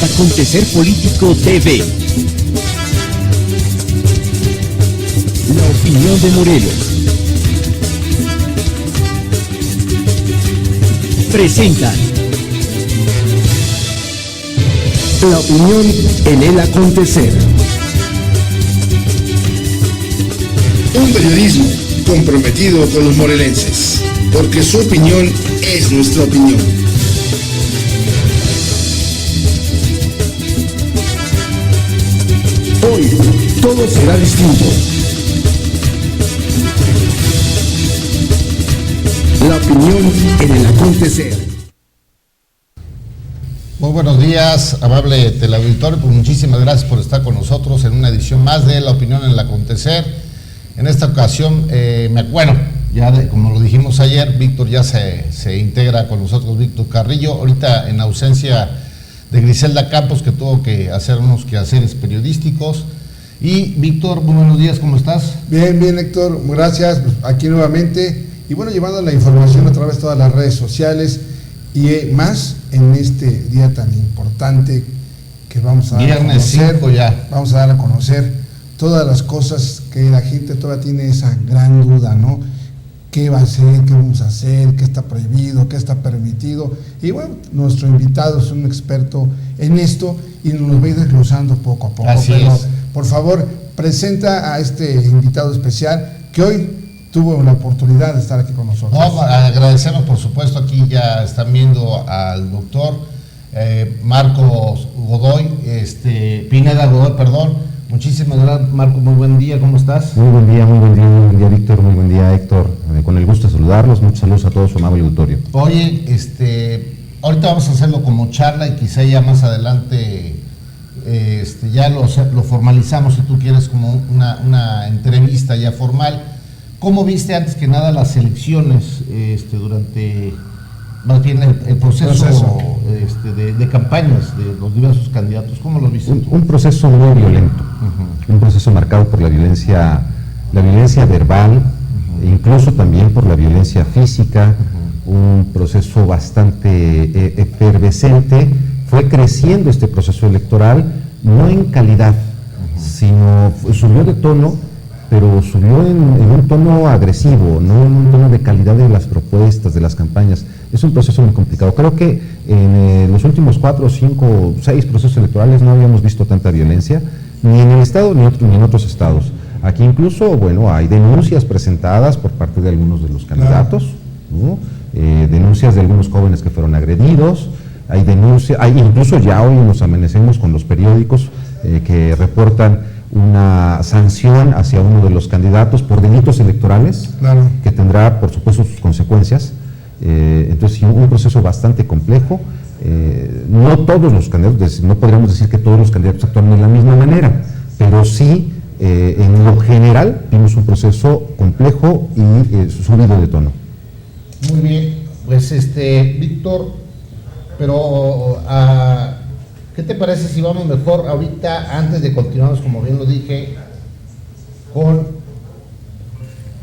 Acontecer Político TV. La opinión de Morelos. Presentan la opinión en el acontecer. Un periodismo comprometido con los morelenses, porque su opinión es nuestra opinión. Hoy todo será distinto. La opinión en el acontecer. Muy buenos días, amable teleauditorio, pues muchísimas gracias por estar con nosotros en una edición más de La opinión en el acontecer. En esta ocasión, como lo dijimos ayer, Víctor ya se integra con nosotros, Víctor Carrillo, ahorita en ausencia de Griselda Campos, que tuvo que hacer unos quehaceres periodísticos. Y Víctor, muy buenos días, ¿cómo estás? Bien, Héctor, gracias, pues aquí nuevamente, y bueno, llevando la información a través de todas las redes sociales, y más en este día tan importante que vamos a dar a conocer. Vamos a dar a conocer todas las cosas que la gente todavía tiene esa gran duda, ¿no? ¿Qué va a hacer? ¿Qué vamos a hacer? ¿Qué está prohibido? ¿Qué está permitido? Y bueno, nuestro invitado es un experto en esto y nos va a ir desglosando poco a poco. Así es. Por favor, presenta a este invitado especial que hoy tuvo la oportunidad de estar aquí con nosotros. No, agradecemos, por supuesto, aquí ya están viendo al doctor Marcos Godoy, Pineda Godoy, perdón. Muchísimas gracias, Marco, muy buen día, ¿cómo estás? Muy buen día, Víctor, muy buen día, Héctor. Con el gusto de saludarlos, muchos saludos a todo su amable auditorio. Oye, ahorita vamos a hacerlo como charla y quizá ya más adelante ya lo formalizamos, si tú quieres, como una entrevista ya formal. ¿Cómo viste antes que nada las elecciones durante más bien el proceso de campañas de los diversos candidatos? ¿Cómo lo viste tú? Un proceso muy violento, un proceso marcado por la violencia verbal, incluso también por la violencia física, un proceso bastante efervescente. Fue creciendo este proceso electoral, no en calidad, sino subió de tono, pero subió en un tono agresivo, no en un tono de calidad de las propuestas, de las campañas. Es un proceso muy complicado. Creo que en los últimos 4, 5, 6 procesos electorales no habíamos visto tanta violencia, ni en el estado ni en otros estados. Aquí incluso, hay denuncias presentadas por parte de algunos de los candidatos, ¿no? Denuncias de algunos jóvenes que fueron agredidos. Hay incluso ya hoy nos amanecemos con los periódicos que reportan una sanción hacia uno de los candidatos por delitos electorales, claro, que tendrá, por supuesto, sus consecuencias. Entonces, un proceso bastante complejo. No todos los candidatos, no podríamos decir que todos los candidatos actúan de la misma manera, pero sí, en lo general, vimos un proceso complejo y subido de tono. Muy bien, pues Víctor, pero ¿qué te parece si vamos mejor ahorita, antes de continuar, como bien lo dije, con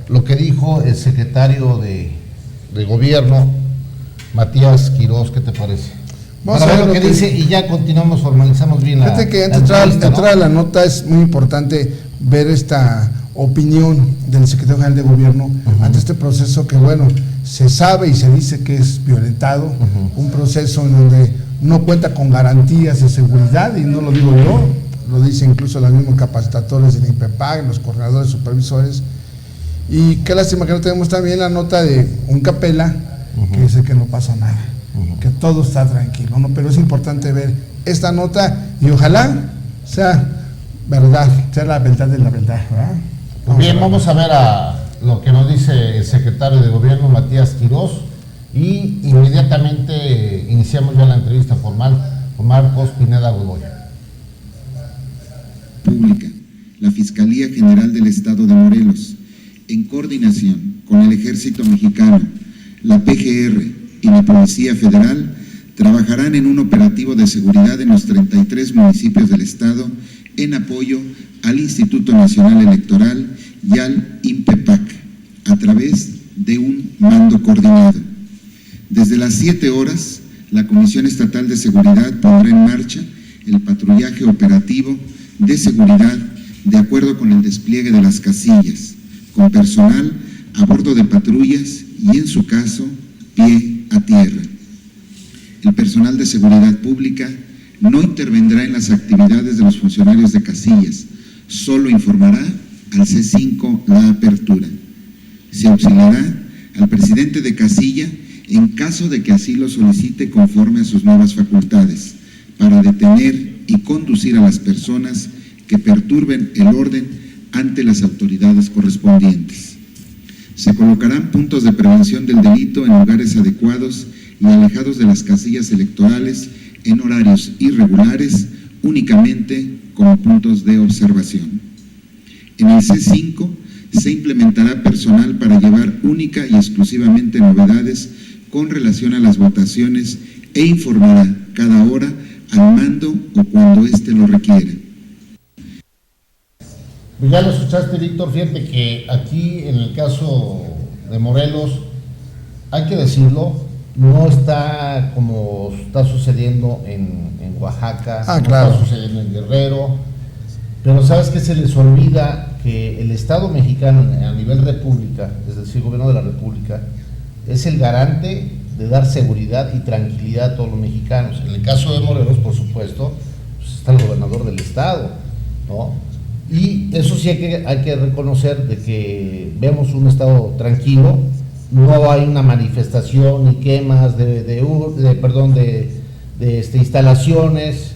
lo que dijo el secretario de Gobierno, Matías Quirós? ¿Qué te parece? Vamos a ver lo que dice y ya continuamos, formalizamos bien Fíjate que antes de entrar a la nota es muy importante ver esta opinión del secretario general de Gobierno ante este proceso que, se sabe y se dice que es violentado, un proceso en donde no cuenta con garantías de seguridad, y no lo digo yo, lo dicen incluso los mismos capacitatores del INPEPAC, los coordinadores supervisores, y qué lástima que no tenemos también la nota de un capela que dice que no pasa nada, que todo está tranquilo, ¿no? Pero es importante ver esta nota y ojalá sea verdad, sea la verdad de la verdad, ¿verdad? Vamos a ver lo que nos dice el secretario de Gobierno, Matías Quirós, y inmediatamente iniciamos ya la entrevista formal con Marcos Pineda Godoy. Pública, la Fiscalía General del Estado de Morelos, en coordinación con el Ejército Mexicano, la PGR y la Policía Federal, trabajarán en un operativo de seguridad en los 33 municipios del estado en apoyo al Instituto Nacional Electoral y al INPEPAC a través de un mando coordinado. Desde las 7 horas la Comisión Estatal de Seguridad pondrá en marcha el patrullaje operativo de seguridad de acuerdo con el despliegue de las casillas, con personal a bordo de patrullas y, en su caso, pie a tierra. El personal de seguridad pública no intervendrá en las actividades de los funcionarios de casillas, solo informará al C5 la apertura. Se auxiliará al presidente de casilla en caso de que así lo solicite conforme a sus nuevas facultades, para detener y conducir a las personas que perturben el orden ante las autoridades correspondientes. Se colocarán puntos de prevención del delito en lugares adecuados y alejados de las casillas electorales en horarios irregulares, únicamente como puntos de observación. En el C5 se implementará personal para llevar única y exclusivamente novedades con relación a las votaciones e informará cada hora al mando o cuando éste lo requiera. Pues ya lo escuchaste, Víctor. Fíjate que aquí en el caso de Morelos, hay que decirlo, no está como está sucediendo en Oaxaca, no claro. está sucediendo en Guerrero, pero ¿sabes qué? Se les olvida que el Estado mexicano a nivel república, es decir, el gobierno de la república, es el garante de dar seguridad y tranquilidad a todos los mexicanos. En el caso de Morelos, por supuesto, pues está el gobernador del estado, ¿no? Y eso sí hay que reconocer de que vemos un estado tranquilo, no hay una manifestación ni quemas de instalaciones,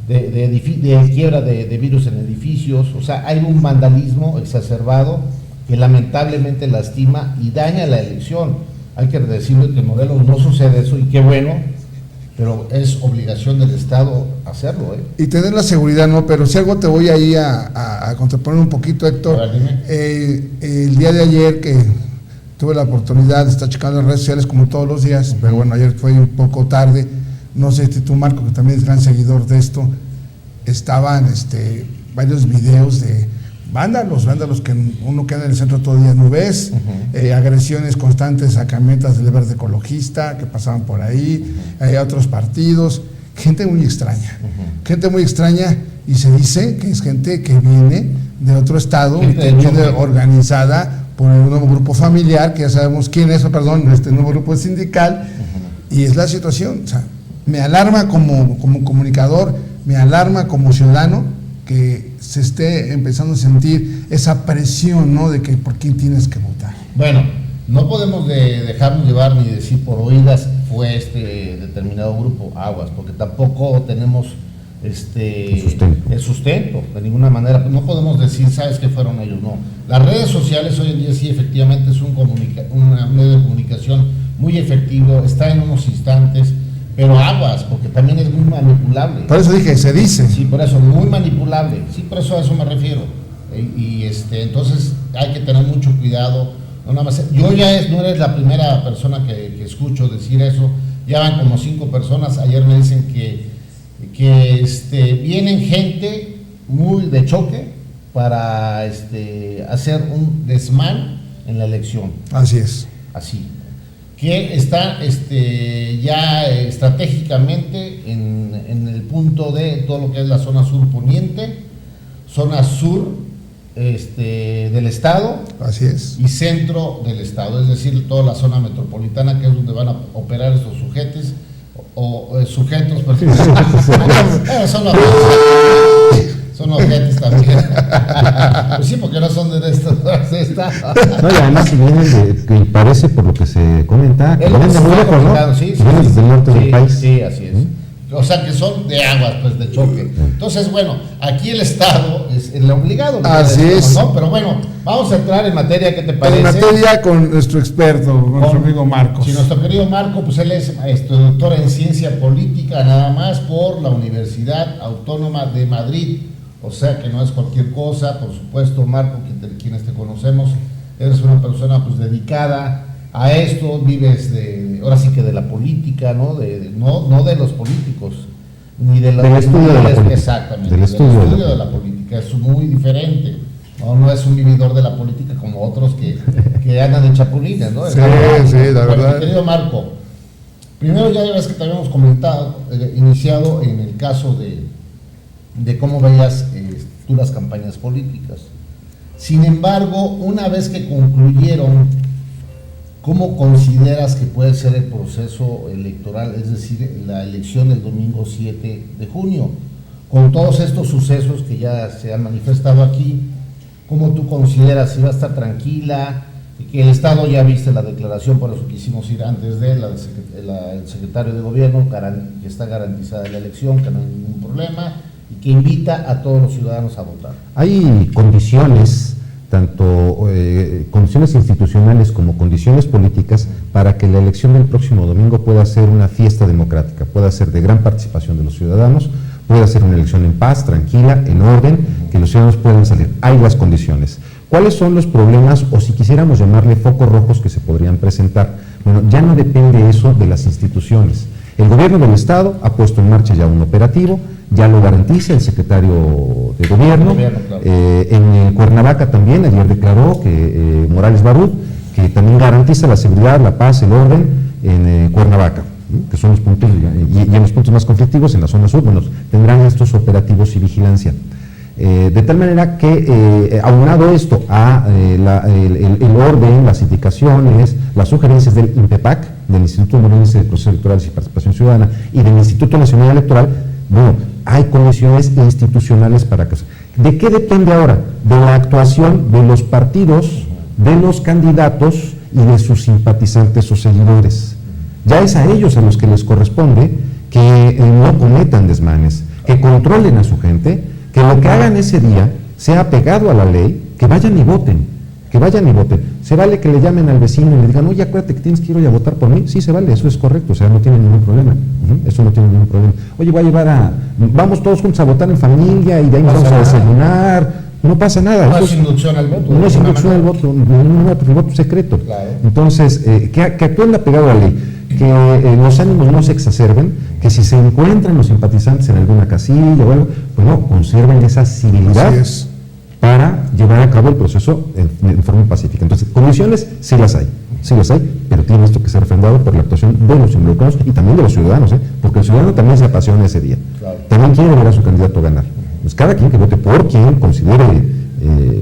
de quiebra de virus en edificios. O sea, hay un vandalismo exacerbado que lamentablemente lastima y daña la elección. Hay que decirle que en Morelos no sucede eso, y qué bueno, pero es obligación del Estado hacerlo, ¿eh? Y tener la seguridad, ¿no? Pero si algo te voy ahí a contraponer un poquito, Héctor. A ver, dime. El día de ayer que tuve la oportunidad de estar checando las redes sociales como todos los días, pero bueno, ayer fue un poco tarde, no sé si tú, Marco, que también es gran seguidor de esto, estaban varios videos de vándalos que uno queda en el centro todo el día, no ves, agresiones constantes a camionetas del Verde Ecologista que pasaban por ahí, a otros partidos, gente muy extraña, y se dice que es gente que viene de otro estado y que viene organizada por el nuevo grupo familiar, que ya sabemos quién es, este nuevo grupo sindical, y es la situación. O sea, me alarma como comunicador, me alarma como ciudadano que se esté empezando a sentir esa presión, ¿no?, de que por quién tienes que votar. Bueno, no podemos dejarnos llevar ni decir por oídas fue este determinado grupo, aguas, porque tampoco tenemos el sustento de ninguna manera. No podemos decir, sabes que fueron ellos, no. Las redes sociales hoy en día sí efectivamente es un medio de comunicación muy efectivo, está en unos instantes, pero aguas, porque también es muy manipulable. Por eso dije, se dice. Sí, por eso, muy manipulable. Sí, por eso a eso me refiero. Entonces hay que tener mucho cuidado. No, nada más, no eres la primera persona que escucho decir eso. Ya van como 5 personas. Ayer me dicen que vienen gente muy de choque para hacer un desmán en la elección. Así es. Así. Que está ya estratégicamente en el punto de todo lo que es la zona sur poniente, zona sur del estado. Así es. Y centro del estado, es decir, toda la zona metropolitana, que es donde van a operar estos sujetos, sujetos, son ojetes también. Pues sí, porque no son de estado. No, y además vienen y parece, por lo que se comenta, que vienen de muy lejos, ¿no? Sí, vienen desde el norte del país. Sí, así es. O sea, que son de aguas, pues, de choque. Entonces, bueno, aquí el Estado es el obligado. Así es. ¿No? Pero bueno, vamos a entrar en materia, ¿qué te parece? En materia con nuestro experto, con nuestro amigo Marcos. Sí, nuestro querido Marco, pues él es doctor en ciencia política, nada más, por la Universidad Autónoma de Madrid. O sea que no es cualquier cosa. Por supuesto, Marco, quienes te conocemos, eres una persona pues dedicada a esto, vives ahora sí que de la política, ¿no? No de los políticos, ni de del estudio de la política. Exactamente, del estudio de la política. Es muy diferente. No es un vividor de la política como otros que andan de chapulines, ¿no? Sí, la verdad. Querido Marco, Primero, ya ves que te habíamos comentado, iniciado en el caso de cómo veías tú las campañas políticas. Sin embargo, una vez que concluyeron, ¿cómo consideras que puede ser el proceso electoral, es decir, la elección del domingo 7 de junio? Con todos estos sucesos que ya se han manifestado aquí, ¿cómo tú consideras si va a estar tranquila? Que el Estado, ya viste la declaración, por eso quisimos ir antes de el secretario de gobierno, que está garantizada la elección, que no hay ningún problema, y que invita a todos los ciudadanos a votar. Hay condiciones, tanto condiciones institucionales como condiciones políticas, para que la elección del próximo domingo pueda ser una fiesta democrática, pueda ser de gran participación de los ciudadanos, pueda ser una elección en paz, tranquila, en orden, que los ciudadanos puedan salir. Hay las condiciones. ¿Cuáles son los problemas, o si quisiéramos llamarle focos rojos, que se podrían presentar? Bueno, ya no depende eso de las instituciones. El gobierno del Estado ha puesto en marcha ya un operativo, ya lo garantiza el secretario de gobierno. Claro. En Cuernavaca también, ayer declaró que Morales Barut, que también garantiza la seguridad, la paz, el orden en Cuernavaca, que son los puntos, y en los puntos más conflictivos, en la zona sur, bueno, tendrán estos operativos y vigilancia. De tal manera que, aunado esto a el orden, las indicaciones, las sugerencias del INPEPAC, del Instituto Morelense de Procesos Electorales y Participación Ciudadana, y del Instituto Nacional Electoral, bueno, hay condiciones institucionales para que... ¿De qué depende ahora? De la actuación de los partidos, de los candidatos y de sus simpatizantes o seguidores. Ya es a ellos a los que les corresponde que no cometan desmanes, que controlen a su gente, que lo que hagan ese día sea apegado a la ley, que vayan y voten, que vayan y voten. Se vale que le llamen al vecino y le digan, oye, acuérdate que tienes que ir hoy a votar por mí. Sí, se vale, eso es correcto, o sea, no tiene ningún problema. Eso no tiene ningún problema. Oye, vamos todos juntos a votar en familia y de ahí nos vamos a desayunar. No pasa nada. No es inducción al voto. No es inducción al voto, el voto secreto. Claro. Entonces, que actúen apegado a la ley, que los ánimos no se exacerben, que si se encuentran los simpatizantes en alguna casilla o algo, pues no, conserven esa civilidad para llevar a cabo el proceso en forma pacífica. Entonces, condiciones sí las hay, pero tiene esto que ser refrendado por la actuación de los involucrados y también de los ciudadanos, porque el ciudadano también se apasiona ese día, claro. También quiere ver a su candidato ganar. Pues cada quien que vote por quien considere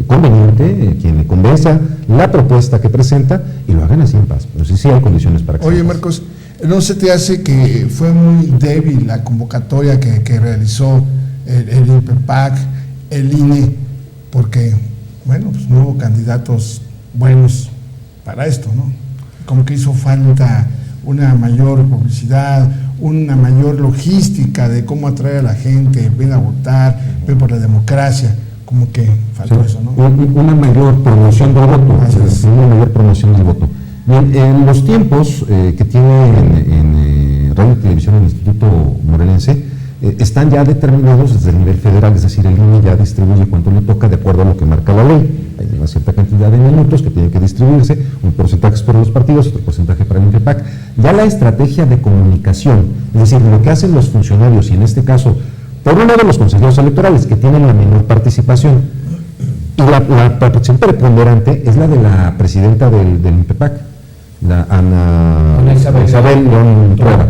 conveniente, quien le convenza la propuesta que presenta, y lo hagan así en paz. Pero sí hay condiciones para que... Oye, Marcos, ¿no se te hace que fue muy débil la convocatoria que realizó el INPEPAC, el INE? Porque, bueno, pues no hubo candidatos buenos para esto, ¿no? Como que hizo falta una mayor publicidad, una mayor logística de cómo atraer a la gente, ven a votar, ven por la democracia, como que faltó eso, ¿no? Una mayor promoción del voto, una mayor promoción del voto. Bien, en los tiempos que tiene en Radio y Televisión el Instituto Morelense, están ya determinados desde el nivel federal, es decir, el INE ya distribuye cuánto le toca de acuerdo a lo que marca la ley. Hay una cierta cantidad de minutos que tienen que distribuirse, un porcentaje es para los partidos, otro porcentaje para el INPEPAC. Ya la estrategia de comunicación, es decir, lo que hacen los funcionarios, y en este caso, por un lado los consejeros electorales, que tienen la menor participación, y la participación preponderante es la de la presidenta del INPEPAC, la Ana Isabel León Trueba.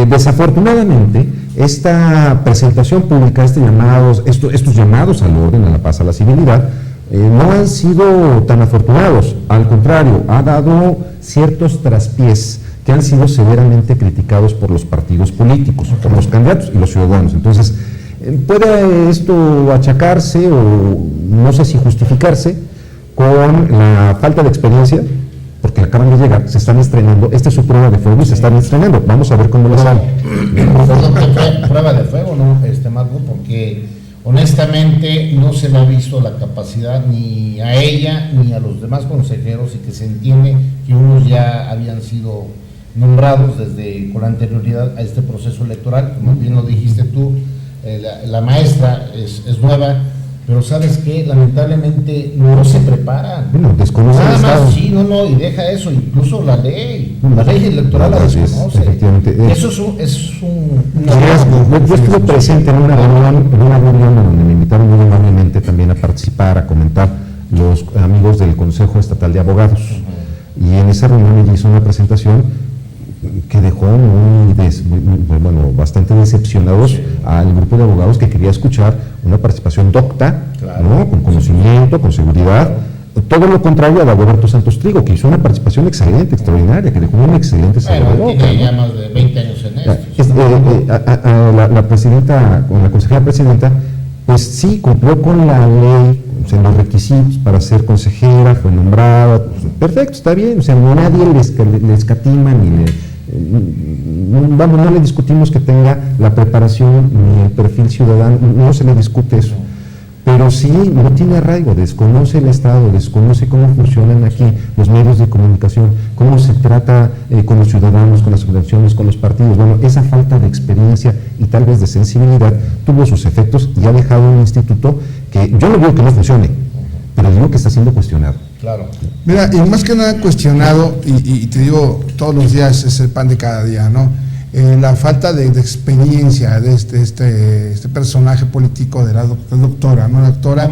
Desafortunadamente, esta presentación pública, estos llamados al orden, a la paz, a la civilidad, no han sido tan afortunados. Al contrario, ha dado ciertos traspiés que han sido severamente criticados por los partidos políticos, por los candidatos y los ciudadanos. Entonces, puede esto achacarse o no sé si justificarse con la falta de experiencia, porque acaban de llegar, se están estrenando, esta es su prueba de fuego y se están estrenando, vamos a ver cómo les sale. Prueba de fuego, ¿no, Marco? Porque honestamente no se le ha visto la capacidad ni a ella ni a los demás consejeros, y que se entiende que unos ya habían sido nombrados con anterioridad a este proceso electoral, como bien lo dijiste tú, la maestra es nueva, pero ¿sabes qué? Lamentablemente no se preparan. Bueno, desconocen nada el más, Estado. sí, no, y deja eso, incluso la ley electoral la desconoce. Efectivamente. Eso es un riesgo. Yo estuve presente en una reunión donde me invitaron muy amablemente también a participar, a comentar, los amigos del Consejo Estatal de Abogados. Y en esa reunión ella hizo una presentación que dejó bueno, bastante decepcionados al grupo de abogados que quería escuchar una participación docta, ¿no? Con conocimiento, con seguridad. Todo lo contrario a Dagoberto Santos Trigo, que hizo una participación excelente, extraordinaria, que dejó un excelente sabor de boca. Tiene ya más de 20 años en esto. La presidenta, con la consejera presidenta, pues sí, cumplió con la ley, o sea, los requisitos para ser consejera, fue nombrada, pues, perfecto, está bien, o sea, nadie le escatima ni no le discutimos que tenga la preparación ni el perfil ciudadano, no se le discute eso. Pero sí, no tiene arraigo, desconoce el Estado, desconoce cómo funcionan aquí los medios de comunicación, cómo se trata con los ciudadanos, con las organizaciones, con los partidos. Bueno, esa falta de experiencia y tal vez de sensibilidad tuvo sus efectos y ha dejado un instituto que yo no digo que no funcione, pero digo que está siendo cuestionado. Claro. Mira, y más que nada cuestionado, y te digo, todos los días es el pan de cada día, ¿no? La falta de experiencia de este personaje político de la doctora, ¿no? La doctora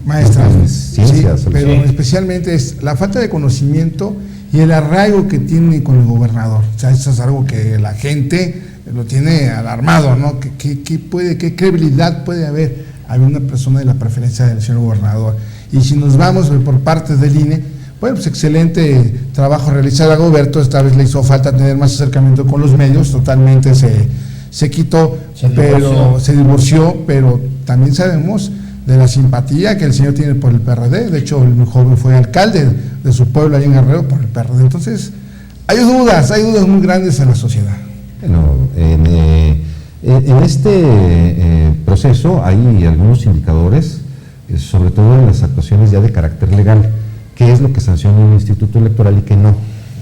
maestra, ciencias, sí, pero especialmente es la falta de conocimiento y el arraigo que tiene con el gobernador. O sea, eso es algo que la gente lo tiene alarmado, ¿no? ¿Qué credibilidad puede haber a una persona de la preferencia del señor gobernador? Y si nos vamos por parte del INE, bueno, pues excelente trabajo realizado a Dagoberto. Esta vez le hizo falta tener más acercamiento con los medios, totalmente se quitó, se divorció, pero también sabemos de la simpatía que el señor tiene por el PRD. De hecho, el joven fue alcalde de su pueblo allá en Guerrero por el PRD. Entonces, hay dudas muy grandes en la sociedad. Bueno, en este proceso hay algunos indicadores, sobre todo en las actuaciones ya de carácter legal. ¿Qué es lo que sanciona un instituto electoral y qué no?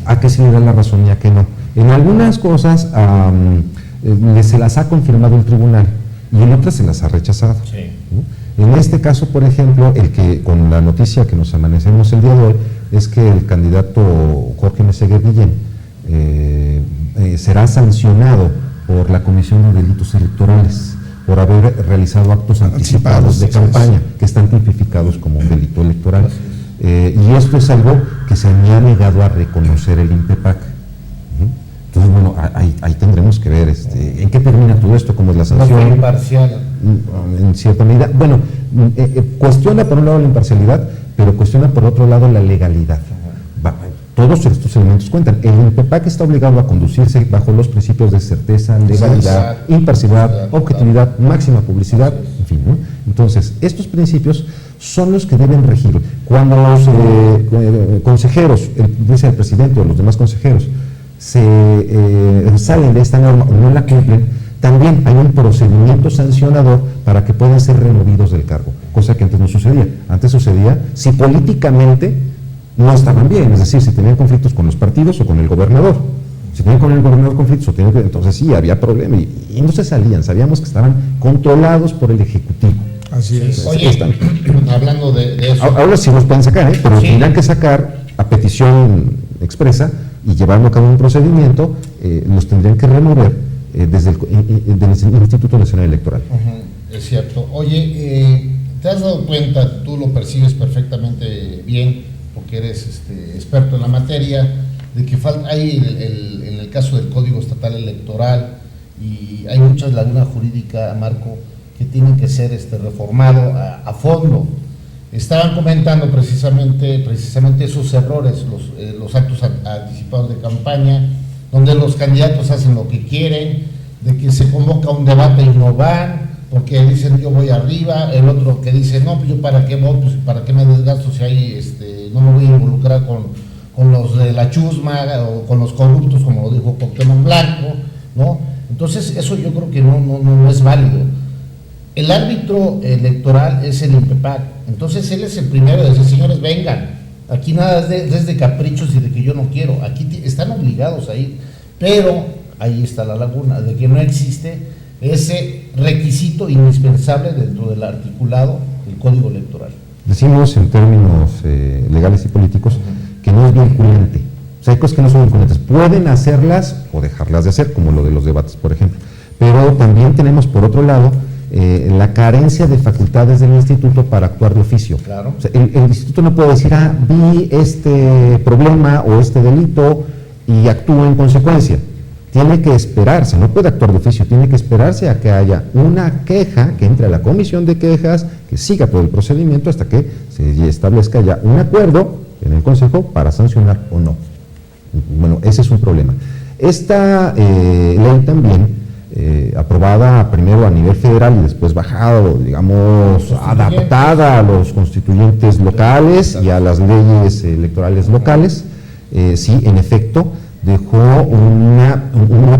¿A qué se le da la razón y a qué no? En algunas cosas se las ha confirmado el tribunal y en otras se las ha rechazado. Sí. ¿No? En este caso, por ejemplo, el que con la noticia que nos amanecemos el día de hoy es que el candidato Jorge Meseguer Guillén será sancionado por la Comisión de Delitos Electorales por haber realizado actos anticipados de campaña que están tipificados como un delito electoral. Y esto es algo que se me ha negado a reconocer el INPEPAC. Entonces, bueno, ahí tendremos que ver en qué termina todo esto, cómo es la sanción. No fue imparcial. En cierta medida. Bueno, cuestiona por un lado la imparcialidad, pero cuestiona por otro lado la legalidad. Todos estos elementos cuentan. El INPEPAC está obligado a conducirse bajo los principios de certeza, legalidad, imparcialidad, objetividad, máxima publicidad, en fin, ¿no? Entonces, estos principios son los que deben regir. Cuando los consejeros, dice el presidente o los demás consejeros, salen de esta norma o no la cumplen, también hay un procedimiento sancionador para que puedan ser removidos del cargo, cosa que antes no sucedía. Antes sucedía si políticamente no estaban bien, es decir, si tenían conflictos con los partidos o con el gobernador. Si tenían con el gobernador conflictos, entonces sí, había problema y no se salían, sabíamos que estaban controlados por el Ejecutivo. Así es. Oye, hablando de eso. Ahora sí los pueden sacar, pero tendrán que sacar a petición expresa y llevando a cabo un procedimiento, los tendrían que remover desde el Instituto Nacional Electoral. Es cierto. Oye, ¿te has dado cuenta, tú lo percibes perfectamente bien, porque eres experto en la materia, de que hay en el caso del Código Estatal Electoral y hay muchas lagunas jurídicas, Marco, que tienen que ser reformado a fondo? Estaban comentando precisamente esos errores, los actos anticipados de campaña, donde los candidatos hacen lo que quieren, de que se convoca un debate y no van, porque dicen yo voy arriba, el otro que dice no, pues yo para qué voy, pues para qué me desgasto si ahí no me voy a involucrar con los de la chusma o con los corruptos, como lo dijo Cuauhtémoc Blanco, ¿no? Entonces eso yo creo que no es válido. El árbitro electoral es el INPEPAC, entonces él es el primero de decir, señores, vengan, aquí nada es de caprichos y de que yo no quiero, aquí están obligados a ir, pero ahí está la laguna, de que no existe ese requisito indispensable dentro del articulado del Código Electoral. Decimos en términos legales y políticos que no es vinculante, o sea, hay cosas que no son vinculantes, pueden hacerlas o dejarlas de hacer, como lo de los debates, por ejemplo, pero también tenemos por otro lado la carencia de facultades del instituto para actuar de oficio. Claro. O sea, el instituto no puede decir, vi este problema o este delito y actúa en consecuencia. Tiene que esperarse, no puede actuar de oficio, tiene que esperarse a que haya una queja, que entre a la comisión de quejas, que siga todo el procedimiento hasta que se establezca ya un acuerdo en el Consejo para sancionar o no. Bueno, ese es un problema. Esta ley también, aprobada primero a nivel federal y después bajado, digamos, adaptada a los constituyentes locales y a las leyes electorales locales, sí, en efecto, dejó una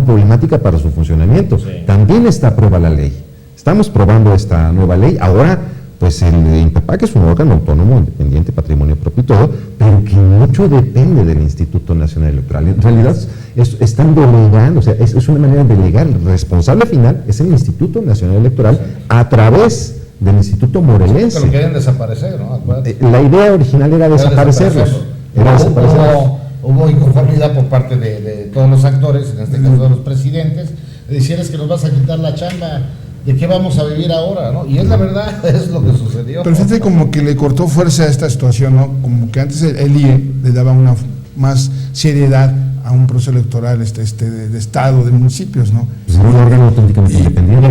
problemática para su funcionamiento. Sí. También está aprobada la ley. Estamos probando esta nueva ley. Ahora, pues el INPEPAC, que es un órgano autónomo, independiente, patrimonio propio y todo, pero que mucho depende del Instituto Nacional Electoral. En realidad, están delegando, o sea, es una manera de delegar. El responsable final es el Instituto Nacional Electoral a través del Instituto Morelense. Pero quieren desaparecer, ¿no? La idea original era desaparecerlos. Hubo inconformidad por parte de todos los actores, en este caso de los presidentes, de decirles que nos vas a quitar la chamba, ¿de qué vamos a vivir ahora? ¿No? Y es la verdad, es lo que sucedió. Pero fíjate como que le cortó fuerza a esta situación, ¿no? Como que antes el IE le daba una más seriedad a un proceso electoral de estado, de municipios, ¿no? Pues era un órgano auténticamente independiente.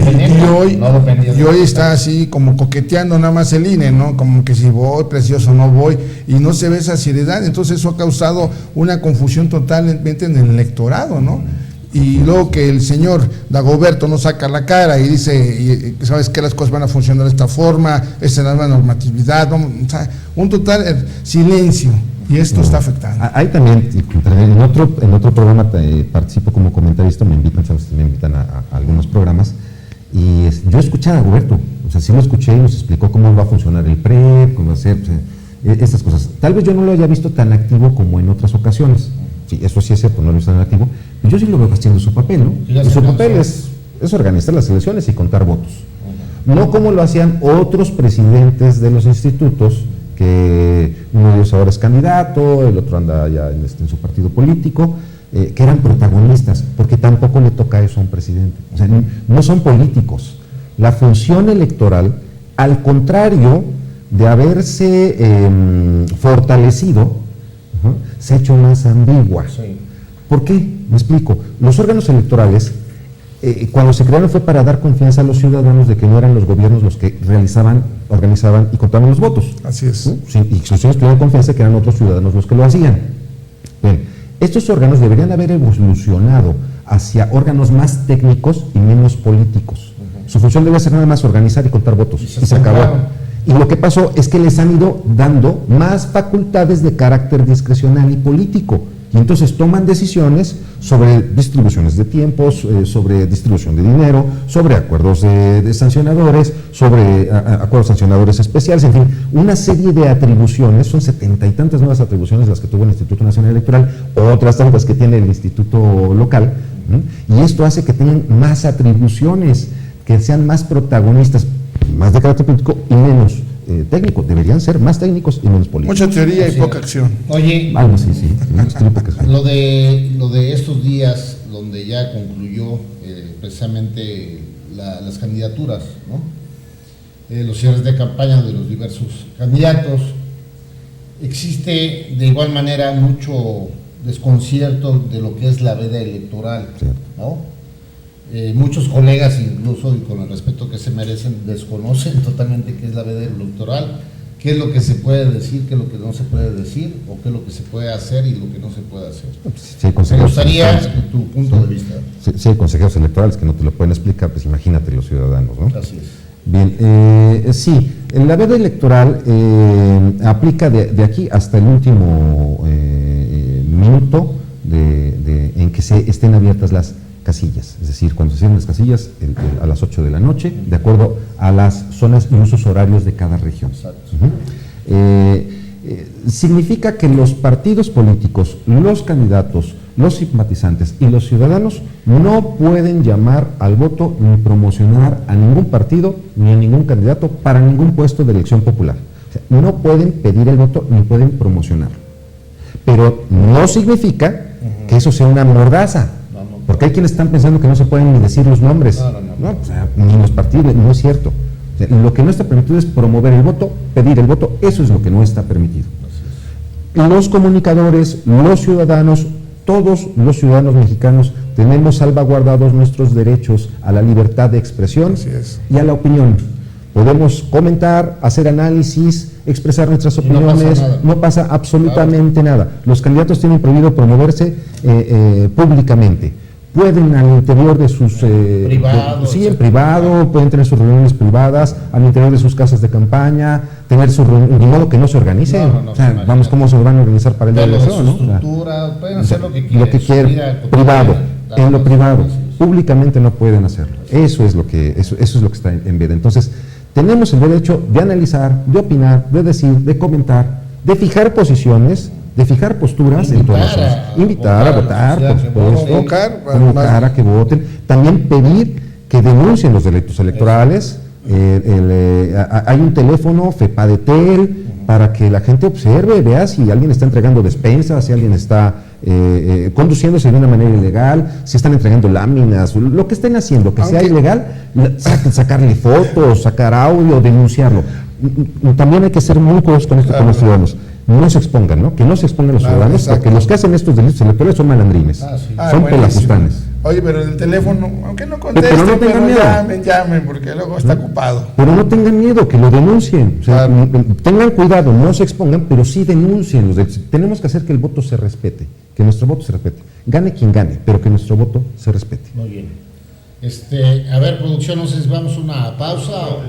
Y hoy está así como coqueteando nada más el INE, ¿no? Como que si voy, precioso, no voy, y no se ve esa seriedad. Entonces eso ha causado una confusión totalmente en el electorado, ¿no? Y luego que el señor Dagoberto no saca la cara y dice, ¿sabes qué? Las cosas van a funcionar de esta forma, esta es la nueva normatividad, o sea, un total silencio. Y esto está afectando. Hay también, en otro programa participo como comentarista, me invitan a algunos programas, y yo escuché a Dagoberto, o sea, sí lo escuché y nos explicó cómo va a funcionar el PREP, cómo va a ser, o sea, estas cosas. Tal vez yo no lo haya visto tan activo como en otras ocasiones, sí, eso sí es cierto, no lo he visto tan activo, pero yo sí lo veo haciendo su papel, ¿no? Y su papel es organizar las elecciones y contar votos. No como lo hacían otros presidentes de los institutos, que uno de ellos ahora es candidato, el otro anda ya en su partido político, que eran protagonistas, porque tampoco le toca eso a un presidente. O sea, no son políticos. La función electoral, al contrario de haberse fortalecido, se ha hecho más ambigua. Sí. ¿Por qué? Me explico. Los órganos electorales, cuando se crearon fue para dar confianza a los ciudadanos de que no eran los gobiernos los que realizaban, organizaban y contaban los votos. Así es. Sí, y los ciudadanos tuvieron confianza que eran otros ciudadanos los que lo hacían. Bien, estos órganos deberían haber evolucionado hacia órganos más técnicos y menos políticos. Su función debe ser nada más organizar y contar votos. Y se acabó. Y lo que pasó es que les han ido dando más facultades de carácter discrecional y político. Y entonces toman decisiones sobre distribuciones de tiempos, sobre distribución de dinero, sobre acuerdos de sancionadores, sobre acuerdos sancionadores especiales, en fin, una serie de atribuciones, son 70 y tantas nuevas atribuciones las que tuvo el Instituto Nacional Electoral, otras tantas que tiene el Instituto Local, ¿no? Y esto hace que tengan más atribuciones, que sean más protagonistas, más de carácter político y menos técnico. Deberían ser más técnicos y menos políticos. Mucha teoría y poca acción. Oye, sí. Lo de estos días donde ya concluyó precisamente las candidaturas, ¿no? Los cierres de campaña de los diversos candidatos, existe de igual manera mucho desconcierto de lo que es la veda electoral, ¿no? Muchos colegas, incluso, y con el respeto que se merecen, desconocen totalmente qué es la veda electoral, qué es lo que se puede decir, qué es lo que no se puede decir, o qué es lo que se puede hacer y lo que no se puede hacer. Sí, me gustaría tu punto de vista. Sí, hay consejeros electorales que no te lo pueden explicar, pues imagínate los ciudadanos, ¿no? Así es. Bien, sí, la veda electoral aplica de aquí hasta el último minuto en que estén abiertas las casillas, es decir, cuando se cierren las casillas a las 8 de la noche, de acuerdo a las zonas y usos horarios de cada región. Significa que los partidos políticos, los candidatos, los simpatizantes y los ciudadanos no pueden llamar al voto ni promocionar a ningún partido ni a ningún candidato para ningún puesto de elección popular. O sea, no pueden pedir el voto ni pueden promocionarlo. Pero no significa que eso sea una mordaza. Porque hay quienes están pensando que no se pueden ni decir los nombres. No, o sea, ni los partidos, no es cierto. O sea, lo que no está permitido es promover el voto, pedir el voto, eso es lo que no está permitido. Los comunicadores, los ciudadanos, Todos los ciudadanos mexicanos tenemos salvaguardados nuestros derechos a la libertad de expresión y a la opinión. Podemos comentar, hacer análisis, expresar nuestras opiniones, no pasa absolutamente nada. Los candidatos tienen prohibido promoverse públicamente. Pueden al interior de sus... sí, en privado, pueden tener sus reuniones privadas, al interior de sus casas de campaña, tener su reunión, de modo que no se organicen. O sea, vamos, ¿cómo se van a organizar para el día de elección, no? Pueden hacer lo que quieran, privado, en lo privado, públicamente no pueden hacerlo. Eso es lo que está en veda. Entonces, tenemos el derecho de analizar, de opinar, de decir, de comentar, de fijar posiciones, de fijar posturas en todas las cosas. Invitar a votar, por supuesto, convocar a que voten, también pedir que denuncien los delitos electorales. Hay un teléfono FEPADETEL para que la gente observe, vea si alguien está entregando despensas, si alguien está conduciéndose de una manera ilegal, si están entregando láminas, lo que estén haciendo, que sea ilegal, sacarle fotos, sacar audio, denunciarlo. También hay que ser muy cuidadosos con esto con los ciudadanos. No se expongan, ¿no? Que no se expongan los ciudadanos, porque los que hacen estos delitos electorales son malandrines, son pelafustanes. Oye, pero el teléfono, aunque no contesten, pero llamen, porque luego está ocupado. Pero no tengan miedo, que lo denuncien. O sea, tengan cuidado, no se expongan, pero sí denuncien los delitos. Tenemos que hacer que el voto se respete, que nuestro voto se respete. Gane quien gane, pero que nuestro voto se respete. Muy bien. A ver, producción, no sé si vamos a una pausa o...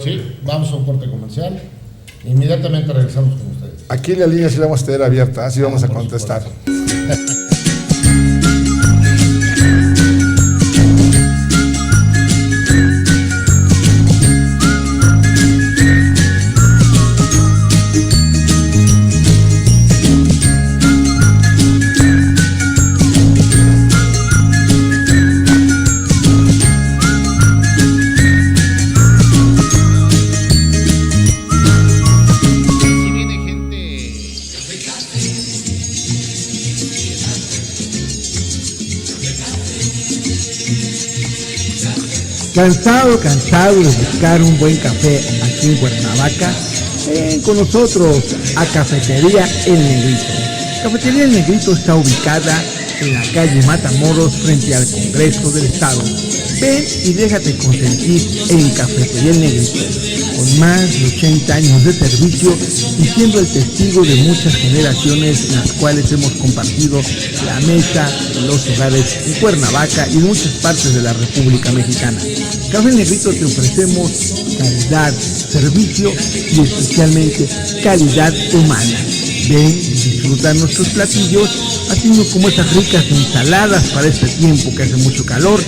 Sí, vamos a un corte comercial. Inmediatamente regresamos con ustedes. Aquí la línea sí la vamos a tener abierta, así vamos a contestar. Cansado de buscar un buen café aquí en Cuernavaca, ven con nosotros a Cafetería El Negrito. Cafetería El Negrito está ubicada en la calle Matamoros frente al Congreso del Estado. Ven y déjate consentir en Cafetería El Negrito. Con más de 80 años de servicio y siendo el testigo de muchas generaciones en las cuales hemos compartido la mesa en los hogares en Cuernavaca y en muchas partes de la República Mexicana. Café El Negrito te ofrecemos calidad, servicio y especialmente calidad humana. Ven y disfruta nuestros platillos, haciendo como esas ricas ensaladas para este tiempo que hace mucho calor.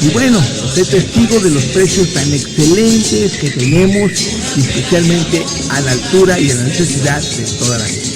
Y bueno, sé testigo de los precios tan excelentes que tenemos, y especialmente a la altura y a la necesidad de toda la gente.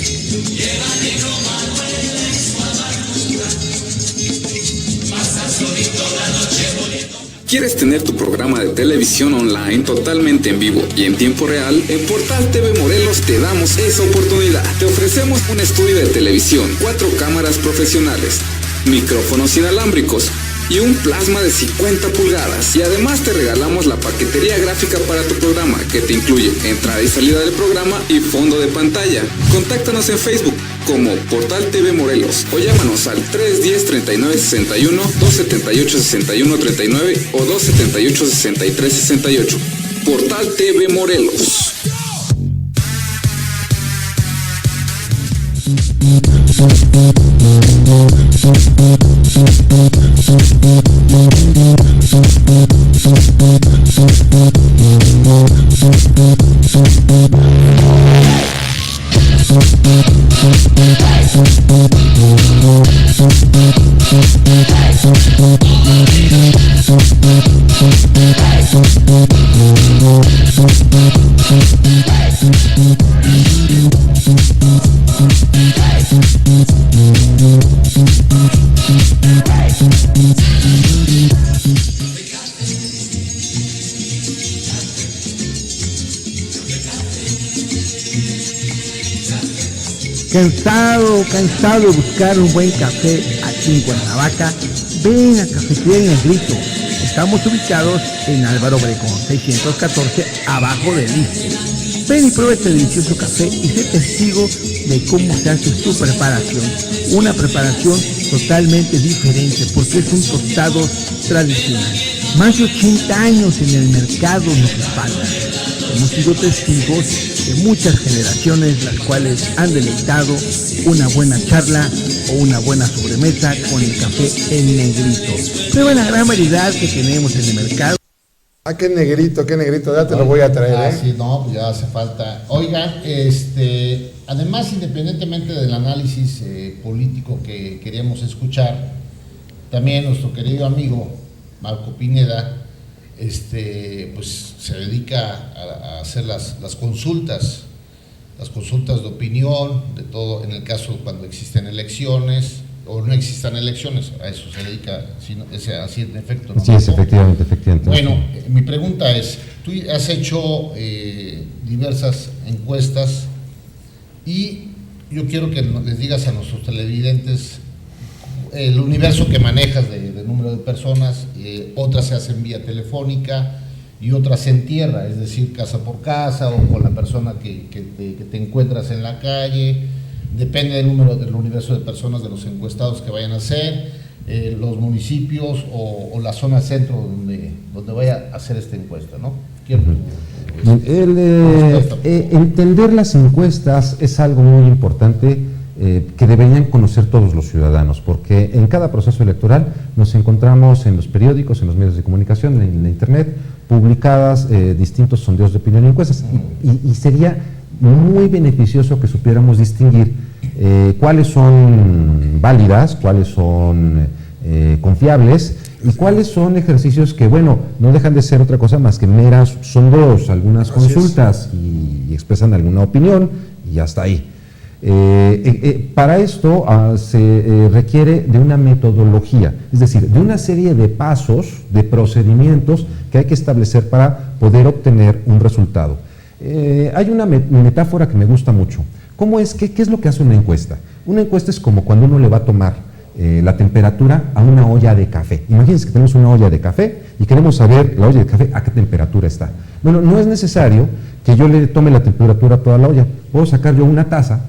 ¿Quieres tener tu programa de televisión online totalmente en vivo y en tiempo real? En Portal TV Morelos te damos esa oportunidad. Te ofrecemos un estudio de televisión, 4 cámaras profesionales, micrófonos inalámbricos y un plasma de 50 pulgadas. Y además te regalamos la paquetería gráfica para tu programa, que te incluye entrada y salida del programa y fondo de pantalla. Contáctanos en Facebook como Portal TV Morelos o llámanos al 310-3961, 278-6139 o 278-6368. Portal TV Morelos. Cansado de buscar un buen café aquí en Cuernavaca, ven a Cafetería El Negrito. Estamos ubicados en Álvaro Obregón 614, abajo del ISSSTE. Ven y prueba este delicioso café y sé testigo de cómo se hace su preparación. Una preparación totalmente diferente porque es un tostado tradicional. Más de 80 años en el mercado nos respaldan. Hemos sido testigos de muchas generaciones las cuales han deleitado una buena charla o una buena sobremesa con el café El Negrito. Prueba la gran variedad que tenemos en el mercado. Ah, qué negrito, ya te lo voy a traer. Sí, no, pues ya hace falta. Oigan, además, independientemente del análisis político que queríamos escuchar, también nuestro querido amigo Marco Pineda, pues se dedica a hacer las consultas de opinión, de todo, en el caso cuando existen elecciones o no existan elecciones, a eso se dedica, así en efecto. ¿No? Sí, es efectivamente. Bueno, mi pregunta es, tú has hecho diversas encuestas y yo quiero que les digas a nuestros televidentes el universo que manejas de número de personas, otras se hacen vía telefónica y otras en tierra, es decir, casa por casa o con la persona que te encuentras en la calle, depende del número del universo de personas de los encuestados que vayan a hacer, los municipios o la zona centro donde vaya a hacer esta encuesta, ¿no? Entender las encuestas es algo muy importante que deberían conocer todos los ciudadanos, porque en cada proceso electoral nos encontramos en los periódicos, en los medios de comunicación, en la internet, publicadas distintos sondeos de opinión y encuestas, y sería muy beneficioso que supiéramos distinguir cuáles son válidas, cuáles son confiables y cuáles son ejercicios que, bueno, no dejan de ser otra cosa más que meras sondeos, algunas consultas y expresan alguna opinión y hasta ahí. Para esto se requiere de una metodología, es decir, de una serie de pasos, de procedimientos que hay que establecer para poder obtener un resultado. Hay una metáfora que me gusta mucho. ¿Qué es lo que hace una encuesta? Una encuesta es como cuando uno le va a tomar la temperatura a una olla de café. Imagínense que tenemos una olla de café y queremos saber la olla de café a qué temperatura está. Bueno, no es necesario que yo le tome la temperatura a toda la olla. Puedo sacar yo una taza,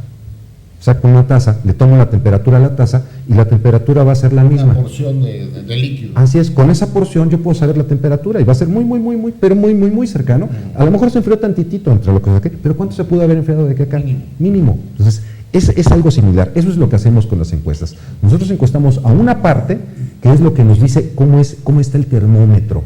saco una taza, le tomo la temperatura a la taza y la temperatura va a ser la misma. Una porción de líquido. Así es, con esa porción yo puedo saber la temperatura y va a ser muy cercano. A lo mejor se enfrió tantitito entre lo que saqué, pero ¿cuánto se pudo haber enfriado de aquí a acá? Mínimo. Entonces, es algo similar. Eso es lo que hacemos con las encuestas. Nosotros encuestamos a una parte que es lo que nos dice cómo está el termómetro.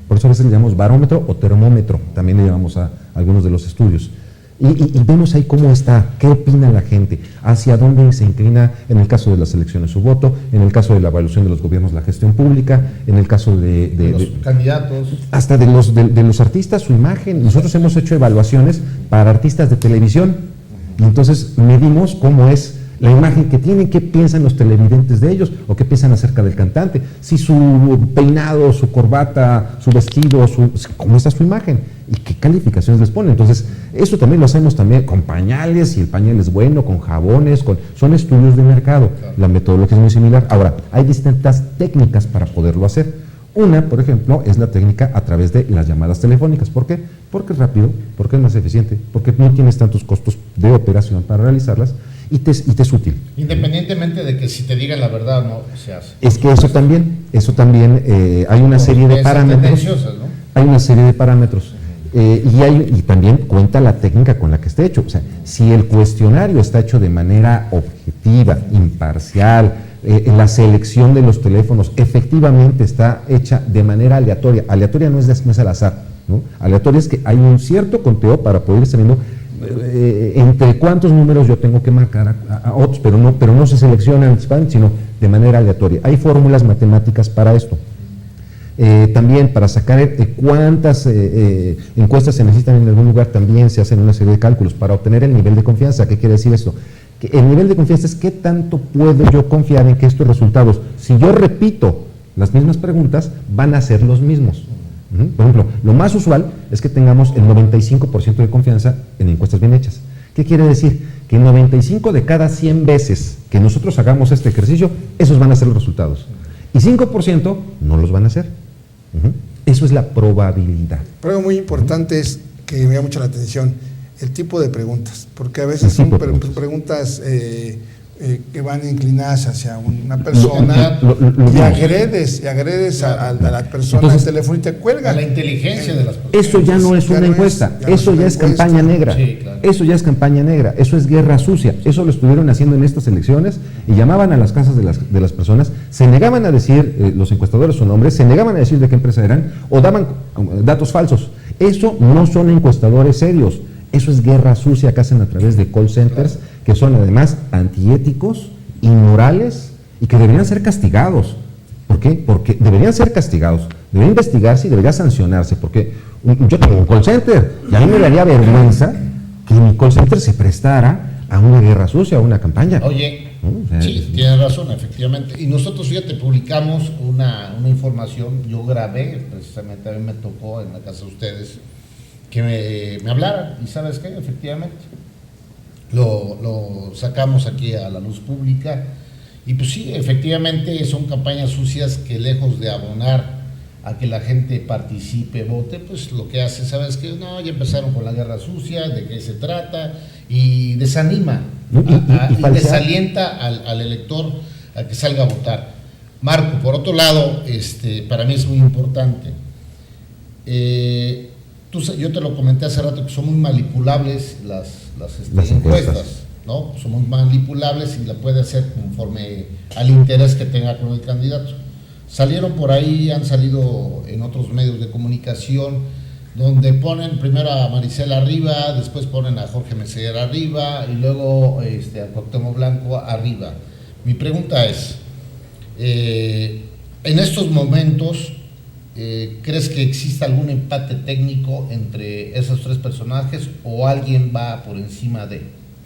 Por eso a veces le llamamos barómetro o termómetro, también le llamamos a algunos de los estudios. Y vemos ahí cómo está, qué opina la gente, hacia dónde se inclina en el caso de las elecciones su voto, en el caso de la evaluación de los gobiernos la gestión pública, en el caso de los candidatos, hasta de los artistas su imagen. Nosotros hemos hecho evaluaciones para artistas de televisión y entonces medimos cómo es la imagen que tienen, qué piensan los televidentes de ellos o qué piensan acerca del cantante, si su peinado, su corbata, su vestido, cómo está su imagen y qué calificaciones les ponen. Entonces, eso también lo hacemos también con pañales, si el pañal es bueno, con jabones, son estudios de mercado. La metodología es muy similar. Ahora, hay distintas técnicas para poderlo hacer. Una, por ejemplo, es la técnica a través de las llamadas telefónicas. ¿Por qué? Porque es rápido, porque es más eficiente, porque no tienes tantos costos de operación para realizarlas y te es útil. Independientemente de que si te digan la verdad o no se hace. Es que eso también hay una serie de parámetros. ¿No? Hay una serie de parámetros. Y también cuenta la técnica con la que esté hecho. O sea, si el cuestionario está hecho de manera objetiva, imparcial, la selección de los teléfonos efectivamente está hecha de manera aleatoria. Aleatoria no es al azar, ¿no? Aleatoria es que hay un cierto conteo para poder ir sabiendo entre cuántos números yo tengo que marcar a otros, pero no se seleccionan, sino de manera aleatoria. Hay fórmulas matemáticas para esto. También para sacar cuántas encuestas se necesitan en algún lugar, también se hacen una serie de cálculos para obtener el nivel de confianza. ¿Qué quiere decir esto? Que el nivel de confianza es qué tanto puedo yo confiar en que estos resultados, si yo repito las mismas preguntas, van a ser los mismos. Por ejemplo, lo más usual es que tengamos el 95% de confianza en encuestas bien hechas. ¿Qué quiere decir? Que 95 de cada 100 veces que nosotros hagamos este ejercicio, esos van a ser los resultados. Y 5% no los van a hacer. Eso es la probabilidad. Pero algo muy importante es que me llama mucho la atención el tipo de preguntas, porque a veces son preguntas que van inclinadas hacia una persona y agredes a la persona. Entonces, el teléfono y te cuelga. A la inteligencia de las personas. Eso ya no es una encuesta, eso ya es campaña negra. Sí, claro. Eso ya es campaña negra, eso es guerra sucia. Eso lo estuvieron haciendo en estas elecciones y llamaban a las casas de las personas, se negaban a decir los encuestadores su nombre, se negaban a decir de qué empresa eran o daban datos falsos. Eso no son encuestadores serios. Eso es guerra sucia que hacen a través de call centers, que son además antiéticos, inmorales y que deberían ser castigados. ¿Por qué? Porque deberían ser castigados, debería investigarse y debería sancionarse, porque yo tengo un call center y a mí me daría vergüenza que mi call center se prestara a una guerra sucia, a una campaña. Oye, sí, tienes razón, efectivamente. Y nosotros, fíjate, publicamos una información, yo grabé, precisamente a mí me tocó en la casa de ustedes, que me hablaran, y ¿sabes qué? Efectivamente, lo sacamos aquí a la luz pública, y pues sí, efectivamente son campañas sucias que lejos de abonar a que la gente participe, vote, pues lo que hace, ¿sabes qué? No, ya empezaron con la guerra sucia, de qué se trata, y desanima, y desalienta al elector a que salga a votar. Marco, por otro lado, para mí es muy importante, yo te lo comenté hace rato que son muy manipulables las encuestas, ¿no? Son muy manipulables y la puede hacer conforme al interés que tenga con el candidato. Salieron por ahí, han salido en otros medios de comunicación, donde ponen primero a Marisela arriba, después ponen a Jorge Meseguer arriba y luego a Cuauhtémoc Blanco arriba. Mi pregunta es, en estos momentos, ¿crees que existe algún empate técnico entre esos tres personajes o alguien va por encima de?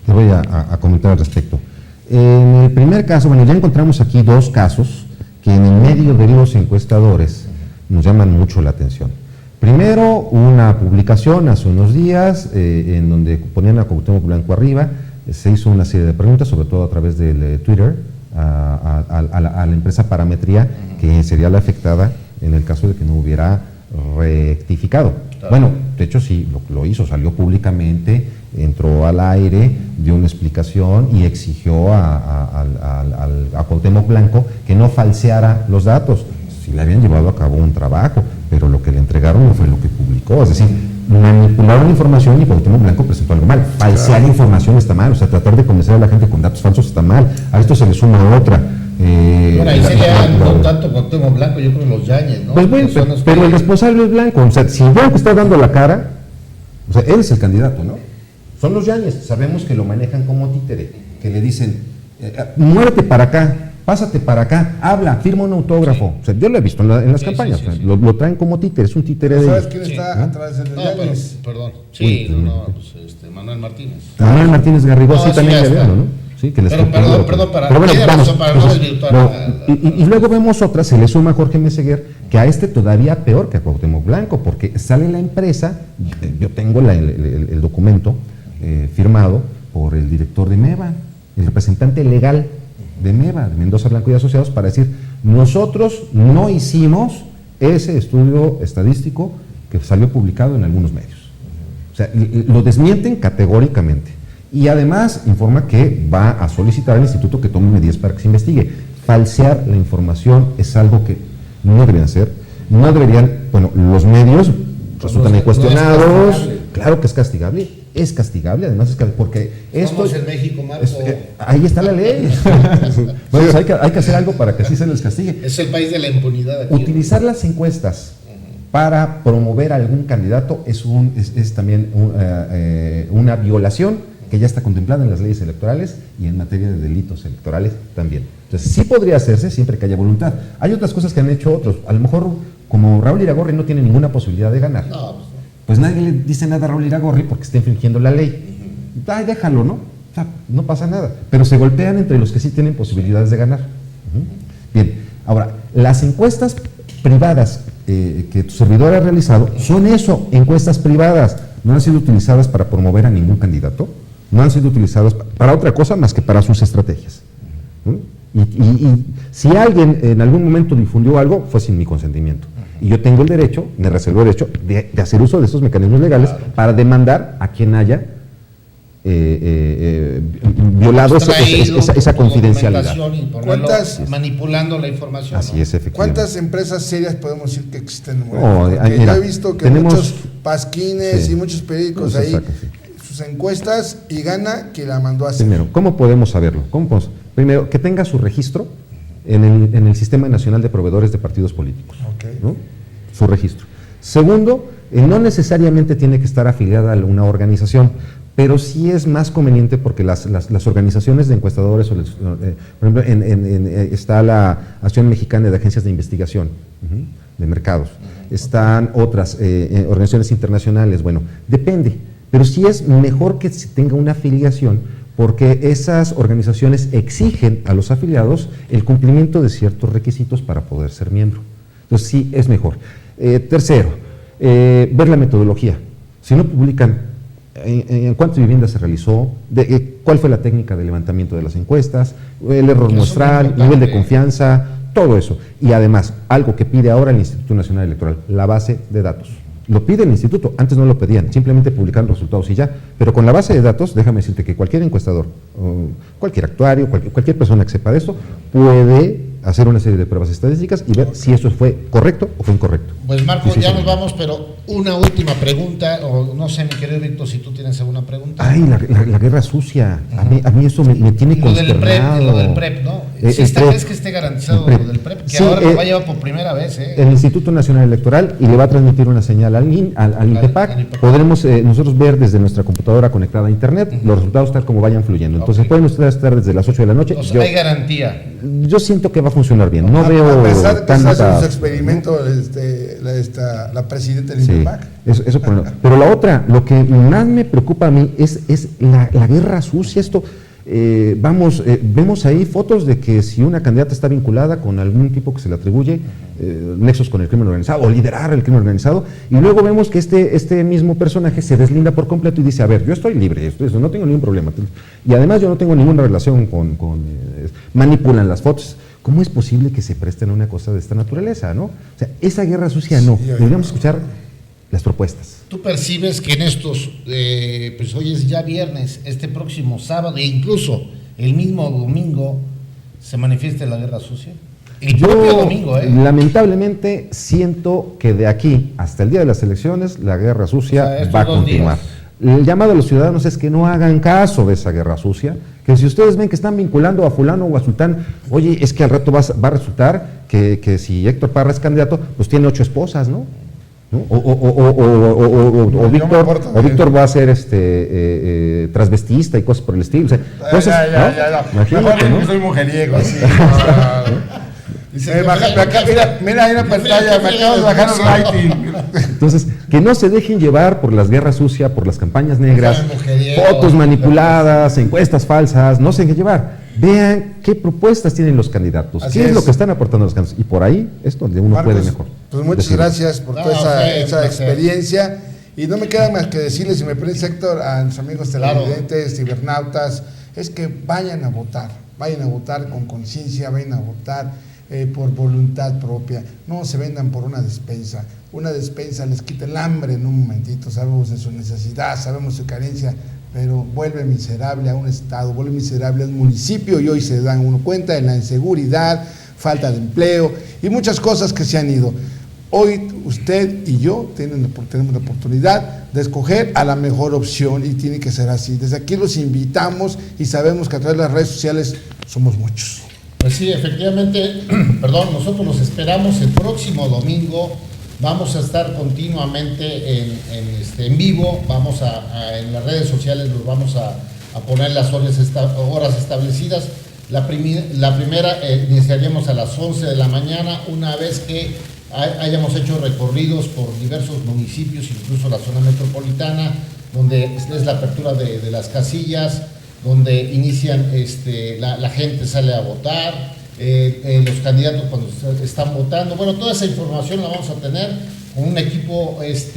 Te voy a comentar al respecto. En el primer caso, bueno, ya encontramos aquí dos casos que en el medio de los encuestadores nos llaman mucho la atención. Primero, una publicación hace unos días en donde ponían a Cuauhtémoc Blanco arriba, se hizo una serie de preguntas, sobre todo a través del Twitter, a la empresa Parametría, que sería la afectada en el caso de que no hubiera rectificado. Claro. Bueno, de hecho sí, lo hizo, salió públicamente, entró al aire, dio una explicación y exigió a Cuauhtémoc Blanco que no falseara los datos. Sí le habían llevado a cabo un trabajo, pero lo que le entregaron no fue lo que publicó, es decir, manipularon la información y Cuauhtémoc Blanco presentó algo mal. Falsear información está mal, o sea, tratar de convencer a la gente con datos falsos está mal. A esto se le suma otra. Bueno, ahí sería no tanto Cuauhtémoc Blanco, yo creo los Yáñez, ¿no? Pues bueno, pero el responsable es Blanco, o sea, si Blanco está dando la cara, o sea, él es el candidato, ¿no? Son los Yáñez, sabemos que lo manejan como títere, que le dicen, muévete para acá, pásate para acá, habla, firma un autógrafo. O sea, yo lo he visto en las campañas, sí. Lo traen como títere, es un títere de ellos. ¿Sabes quién está atrás de los Yáñez? Perdón, sí, Manuel Martínez. Manuel Martínez Garrigó, sí, también le veo, ¿no? Sí, que perdón, para no desvirtuar. Y luego vemos otra, se le suma a Jorge Meseguer, que a todavía peor que a Cuauhtémoc Blanco, porque sale la empresa, yo tengo el documento firmado por el director de MEVA, el representante legal de MEVA, de Mendoza Blanco y Asociados, para decir, nosotros no hicimos ese estudio estadístico que salió publicado en algunos medios. O sea, lo desmienten categóricamente. Y además informa que va a solicitar al instituto que tome medidas para que se investigue. Falsear la información es algo que no deberían hacer, no deberían, bueno, los medios resultan incuestionados, claro que es castigable, además es castigable, porque esto... Estamos en México, Marco. Ahí está la ley. Bueno, hay que hacer algo para que así se les castigue. Es el país de la impunidad aquí. Utilizar las encuestas para promover a algún candidato es también una violación que ya está contemplada en las leyes electorales y en materia de delitos electorales también. Entonces, sí podría hacerse siempre que haya voluntad. Hay otras cosas que han hecho otros. A lo mejor, como Raúl Iragorri no tiene ninguna posibilidad de ganar, pues nadie le dice nada a Raúl Iragorri porque está infringiendo la ley. Ay, déjalo, ¿no? O sea, no pasa nada. Pero se golpean entre los que sí tienen posibilidades de ganar. Bien, ahora, las encuestas privadas que tu servidor ha realizado son eso, encuestas privadas. No han sido utilizadas para promover a ningún candidato. No han sido utilizados para otra cosa más que para sus estrategias. Y si alguien en algún momento difundió algo, fue sin mi consentimiento. Y yo tengo el derecho, me reservo el derecho de hacer uso de estos mecanismos legales para demandar a quien haya violado esa confidencialidad. Manipulando la información. Así es, efectivamente. ¿Cuántas empresas serias podemos decir que existen en No, Morena? mira, yo he visto que tenemos muchos pasquines y muchos periódicos ahí, sacan, sus encuestas, y gana que la mandó a hacer. Primero, ¿cómo podemos saberlo? Primero, que tenga su registro en el Sistema Nacional de Proveedores de Partidos Políticos. Okay. ¿No? Su registro. Segundo, no necesariamente tiene que estar afiliada a una organización, pero sí es más conveniente porque las organizaciones de encuestadores, por ejemplo, está la Asociación Mexicana de Agencias de Investigación de Mercados, están otras organizaciones internacionales, bueno, depende, pero sí es mejor que se tenga una afiliación, porque esas organizaciones exigen a los afiliados el cumplimiento de ciertos requisitos para poder ser miembro. Entonces sí es mejor. Tercero, ver la metodología. Si no publican en cuántas viviendas se realizó, cuál fue la técnica de levantamiento de las encuestas, el error muestral, nivel de confianza, todo eso. Y además, algo que pide ahora el Instituto Nacional Electoral, la base de datos. Lo pide el instituto, antes no lo pedían, simplemente publicaban los resultados y ya. Pero con la base de datos, déjame decirte que cualquier encuestador, cualquier actuario, cualquier persona que sepa de esto, puede hacer una serie de pruebas estadísticas y ver si eso fue correcto o fue incorrecto. Pues Marco, ya nos vamos, pero una última pregunta, o no sé, mi querido Víctor, si tú tienes alguna pregunta. Ay, la guerra sucia, a mí eso me tiene consternado. Lo del PREP, ¿no? ¿Crees que esté garantizado lo del PREP? Que sí, ahora lo va a llevar por primera vez, el Instituto Nacional Electoral, y le va a transmitir una señal al INPEPAC. Podremos nosotros ver desde nuestra computadora conectada a internet los resultados tal como vayan fluyendo. Entonces pueden ustedes estar desde las 8 de la noche. Hay garantía. Yo siento que va a funcionar bien. No veo a pesar de que se hace su experimento la presidenta del INPEPAC. Eso por no. Pero la otra, lo que más me preocupa a mí es la guerra sucia. Esto vemos ahí fotos de que si una candidata está vinculada con algún tipo que se le atribuye nexos con el crimen organizado o liderar el crimen organizado, y luego vemos que este mismo personaje se deslinda por completo y dice, a ver, yo estoy libre, no tengo ningún problema, y además yo no tengo ninguna relación con manipulan las fotos. ¿Cómo es posible que se presten a una cosa de esta naturaleza, no? O sea, esa guerra sucia no. Deberíamos escuchar las propuestas. ¿Tú percibes que en estos, pues hoy es ya viernes, este próximo sábado e incluso el mismo domingo se manifieste la guerra sucia? El propio domingo, lamentablemente siento que de aquí hasta el día de las elecciones la guerra sucia va a continuar. El llamado a los ciudadanos es que no hagan caso de esa guerra sucia, que si ustedes ven que están vinculando a fulano o a sultán, oye, es que al rato va a resultar que si Héctor Parra es candidato, pues tiene 8 esposas, ¿no? O Víctor va a ser transvestista y cosas por el estilo. O sea, cosas, Imagínate, ¿no? Soy mujeriego, así. Mira, hay una pantalla, me acabo de bajar el rating. Entonces, que no se dejen llevar por las guerras sucias, por las campañas negras, fotos manipuladas, encuestas falsas, no se dejen llevar. Vean qué propuestas tienen los candidatos, qué es lo que están aportando los candidatos, y por ahí es donde uno puede mejor. Pues muchas gracias por toda esa experiencia, y no me queda más que decirles, si me permite, Héctor, a nuestros amigos televidentes, cibernautas, es que vayan a votar con conciencia, vayan a votar por voluntad propia, no se vendan por una despensa les quita el hambre en un momentito, sabemos de su necesidad, sabemos su carencia, pero vuelve miserable a un estado, vuelve miserable a un municipio, y hoy se dan uno cuenta de la inseguridad, falta de empleo y muchas cosas que se han ido. Hoy usted y yo tenemos la oportunidad de escoger a la mejor opción, y tiene que ser así. Desde aquí los invitamos, y sabemos que a través de las redes sociales somos muchos. Pues sí, efectivamente, nosotros los esperamos el próximo domingo. Vamos a estar continuamente en vivo, en las redes sociales los vamos a poner las horas establecidas. La primera iniciaríamos a las 11 de la mañana, una vez que hayamos hecho recorridos por diversos municipios, incluso la zona metropolitana, donde es la apertura de las casillas, donde inician, la gente sale a votar, los candidatos cuando están votando. Bueno, toda esa información la vamos a tener con un equipo pues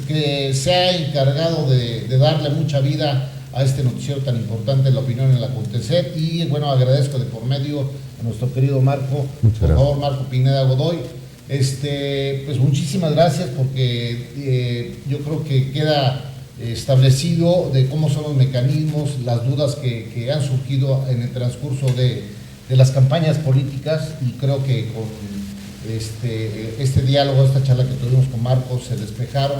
que se ha encargado de darle mucha vida a este noticiero tan importante, la opinión en el acontecer. Y bueno, agradezco de por medio a nuestro querido Marco, por favor, Marco Pineda Godoy. Pues muchísimas gracias, porque yo creo que queda establecido de cómo son los mecanismos, las dudas que han surgido en el transcurso de las campañas políticas, y creo que con este diálogo, esta charla que tuvimos con Marcos, se despejaron,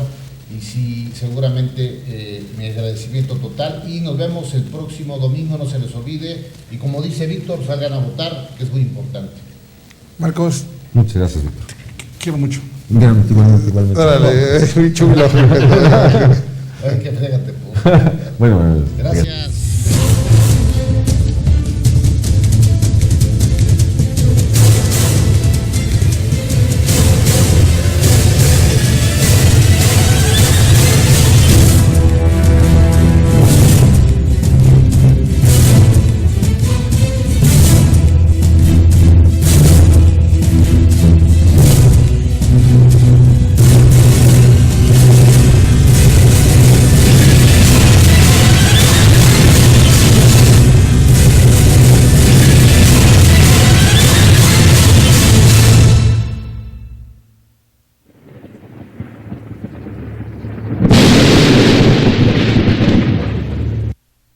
y sí, seguramente mi agradecimiento total, y nos vemos el próximo domingo, no se les olvide, y como dice Víctor, salgan a votar, que es muy importante. Marcos. Muchas gracias, Víctor. Quiero mucho. Igualmente. Órale, Ay, que frégate, po. Bueno, Gracias.